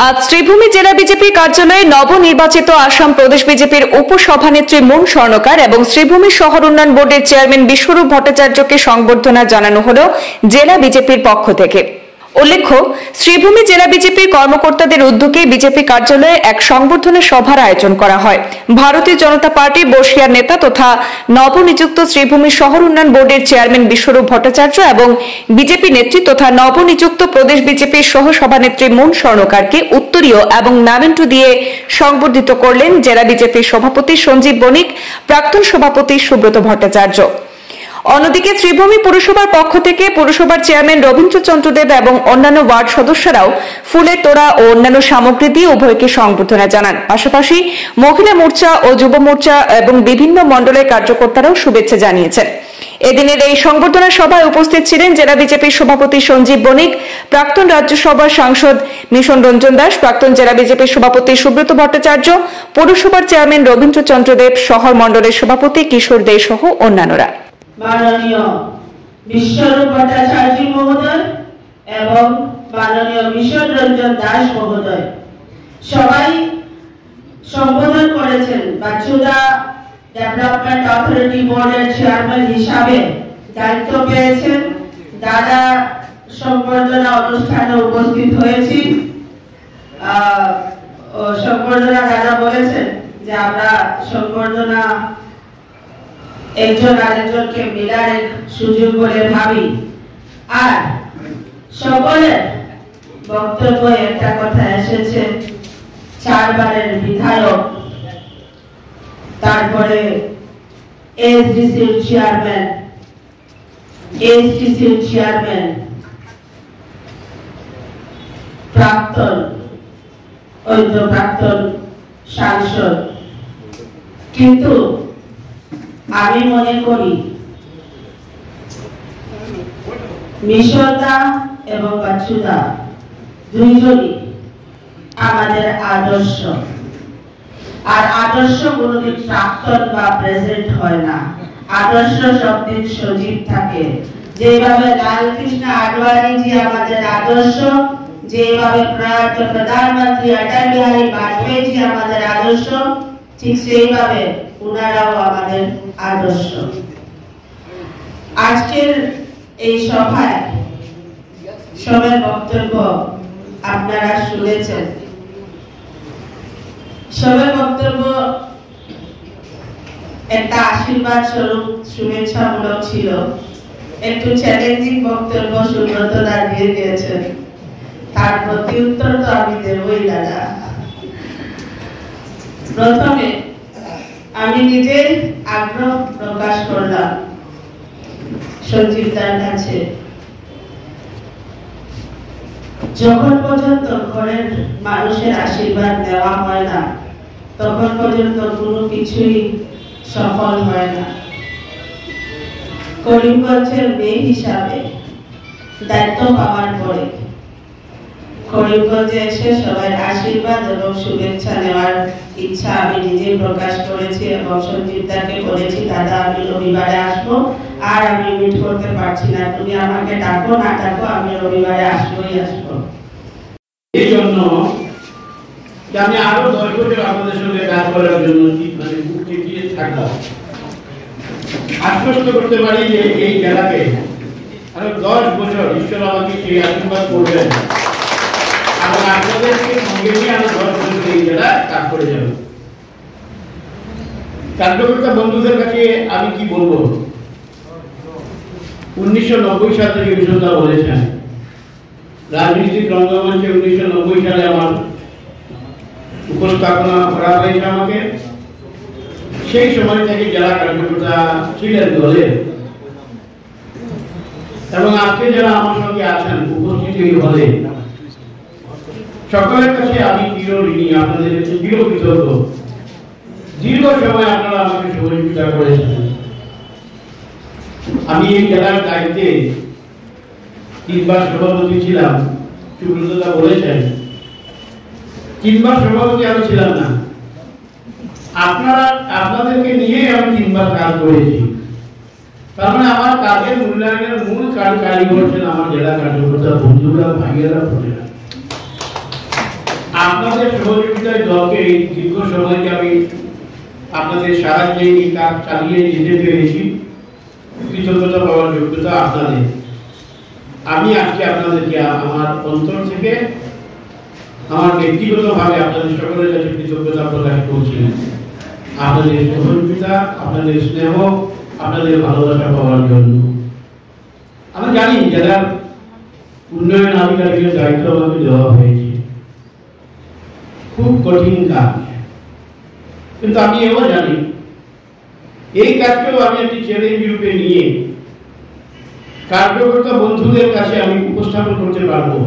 আজ শ্রীভূমি জেলা বিজেপি কার্যালয়ে নবনির্বাচিত আসাম প্রদেশ বিজেপির উপসভানেত্রী মুন স্বর্ণকার এবং শ্রীভূমি শহর উন্নয়ন বোর্ডের চেয়ারম্যান বিশ্বরূপ ভট্টাচার্যকে সংবর্ধনা জানানো হল জেলা বিজেপির পক্ষ থেকে। উল্লেখ্য, শ্রীভূমি জেলা বিজেপির কর্মকর্তাদের উদ্যোগে বিজেপি কার্যালয়ে এক সংবর্ধনা সভার আয়োজন করা হয়। ভারতীয় জনতা পার্টি বর্ষিয়ার নেতা তথা নবনিযুক্ত শ্রীভূমি শহর উন্নয়ন বোর্ডের চেয়ারম্যান বিশ্বরূপ ভট্টাচার্য এবং বিজেপি নেত্রী তথা নবনিযুক্ত প্রদেশ বিজেপির সহসভানেত্রী মুন স্বর্ণকারকে উত্তরীয় এবং মেমেন্টো দিয়ে সংবর্ধিত করলেন জেলা বিজেপির সভাপতি সঞ্জীব বণিক, প্রাক্তন সভাপতি সুব্রত ভট্টাচার্য। অন্যদিকে শ্রীভূমি পুরসভার পক্ষ থেকে পুরসভার চেয়ারম্যান রবীন্দ্রচন্দ্র দেব এবং অন্যান্য ওয়ার্ড সদস্যরাও ফুলের তোড়া ও অন্যান্য সামগ্রী দিয়ে উভয়কে সংবর্ধনা জানান। পাশাপাশি মহিলা মোর্চা ও যুব মোর্চা এবং বিভিন্ন মণ্ডলের কার্যকর্তারাও শুভেচ্ছা জানিয়েছেন। এদিনের এই সংবর্ধনা সভায় উপস্থিত ছিলেন জেলা বিজেপির সভাপতি সঞ্জীব বণিক, প্রাক্তন রাজ্যসভার সাংসদ মিশন রঞ্জন দাস, প্রাক্তন জেলা বিজেপির সভাপতি সুব্রত ভট্টাচার্য, পৌরসভার চেয়ারম্যান রবীন্দ্রচন্দ্র দেব, শহর মণ্ডলের সভাপতি কিশোর দে সহ অন্যান্যরা। মাননীয় বিশ্বরূপ ভট্টাচার্য মহোদয় এবং মাননীয় মিশন রঞ্জন দাস মহোদয় সবাই সম্বোধন করেছেন। বাচ্চুদা ডেভেলপমেন্ট অথরিটি বোর্ডের চেয়ারম্যান হিসাবে দায়িত্ব পেয়েছেন। দাদা সংবর্ধনা অনুষ্ঠানে উপস্থিত হয়েছি। সংবর্ধনা দাদা বলেছেন যে আমরা সংবর্ধনা একজন আরেকজনকে মিলার এক সুযোগ বলে ভাবি। আর সকলের বক্তব্য একটা কথা এসেছে, 4 বারের বিধায়ক, তারপরে এসডিসির চেয়ারম্যান, এসটিসির চেয়ারম্যান, প্রাক্তন সাংসদ। কিন্তু আমি মনে করি মিশরদা এবং বাচ্চুদা দুইজনই আমাদের আদর্শ। আর আদর্শ কোনদিন প্রাক্তন বা প্রেজেন্ট হয় না, আদর্শ সবদিন সজীব থাকে। যেভাবে লালকৃষ্ণ আডবাণীজি আমাদের আদর্শ, যেভাবে প্রয়াত প্রধানমন্ত্রী অটল বিহারী বাজপেয়ীজি আমাদের আদর্শ, ঠিক সেইভাবে উনারাও আমাদের আদর্শ। আজকের এই সভায় সবার বক্তব্য আপনারা শুনেছেন। সবার বক্তব্য একটা আশীর্বাদ স্বরূপ শুভেচ্ছামূলক ছিল। একটু চ্যালেঞ্জিং বক্তব্য সুব্রতদা দিয়ে দিয়েছেন, তার প্রতি উত্তর তো আমি দেবই দাদা। প্রথমে আমি নিজের আগ্রহ প্রকাশ করলাম সঞ্জীব দার কাছে। যখন পর্যন্ত ঘরের মানুষের আশীর্বাদ নেওয়া হয় না, তখন পর্যন্ত কোনো কিছুই সফল হয় না। করিমগঞ্জের মেয়ে হিসাবে দায়িত্ব পাওয়ার পরে করিমগঞ্জে এসে সবার আশীর্বাদ এবং শুভেচ্ছা নেওয়ার ইচ্ছা আমি নিজে প্রকাশ করেছি এবং সঞ্জীব দাকে বলেছি, দাদা আমি রবিবারে আসবো, আর আমি মিট করতে পারছি না, তুমি আমাকে ডাকো না ডাকো, আমি রবিবারে আসবোই আসবো। এই জন্য আমি আরো 10 বছর আপনাদের সঙ্গে কাজ করার জন্য বুকে দিয়ে থাকলাম। আশ্বস্ত করতে পারি যে এই জেলাকে আরো 10 বছর ঈশ্বর আমাকে সেই আশীর্বাদ করবেন এবং আপনাদেরকে সঙ্গে নিয়ে আরো 10 বছর এই জেলা কাজ করে যাব। কার্যকর্তা বন্ধুদের কাছে আমি কি বলবো, 1990 সাল থেকে বিশ্বদা বলেছেন রাজনৈতিক রঙ্গমঞ্চে 1990 সালে আমার উপস্থাপনা করা হয়েছে আমাকে। সেই সময় থেকে জেলা কার্যকর্তা ছিলেন দলে এবং আজকে যারা আমার সঙ্গে আছেন উপস্থিতি হলে সকলের কাছে আমি চিরঋণী, আপনাদের চিরকৃতজ্ঞ। দীর্ঘ সময় আপনারা আমাকে সহযোগিতা করেছেন। আমি এই জেলার দায়িত্বে 3 বার সভাপতি ছিলাম, সুব্রতদা বলেছেন 3 বার সভাপতি আমি ছিলাম না, আপনাদেরকে নিয়ে আমি 3 বার কাজ করেছি। তার মানে আমার কাজের মূল্যায়নের মূল কারিগর হচ্ছেন আমার জেলা কার্যকর্তা বন্ধুরা, ভাইয়েরা, বোনেরা। আপনাদের সহযোগিতায় দলকে এই দীর্ঘ সময়কে আমি আপনাদের সাহায্যে এই কাজ চালিয়ে যেতে পেরেছি, কৃতজ্ঞতা পাওয়ার যোগ্যতা আপনাদের। আমি আজকে আপনাদেরকে আমার অন্তর থেকে আমার ব্যক্তিগতভাবে আপনাদের সকলের কাছে কৃতজ্ঞতা প্রকাশ করছি। আপনাদের সহযোগিতা, আপনাদের স্নেহ, আপনাদের ভালোবাসা পাওয়ার জন্য। আমি জানি যারা উন্নয়ন আধিকারিকের দায়িত্ব আমাকে দেওয়া হয়েছে, খুব কঠিন কাজ, কিন্তু আমি এও জানি এই কাজকেও আমি একটি চ্যালেঞ্জ রূপে নিয়ে কার্যকর্তা বন্ধুদের কাছে আমি উপস্থাপন করতে পারবো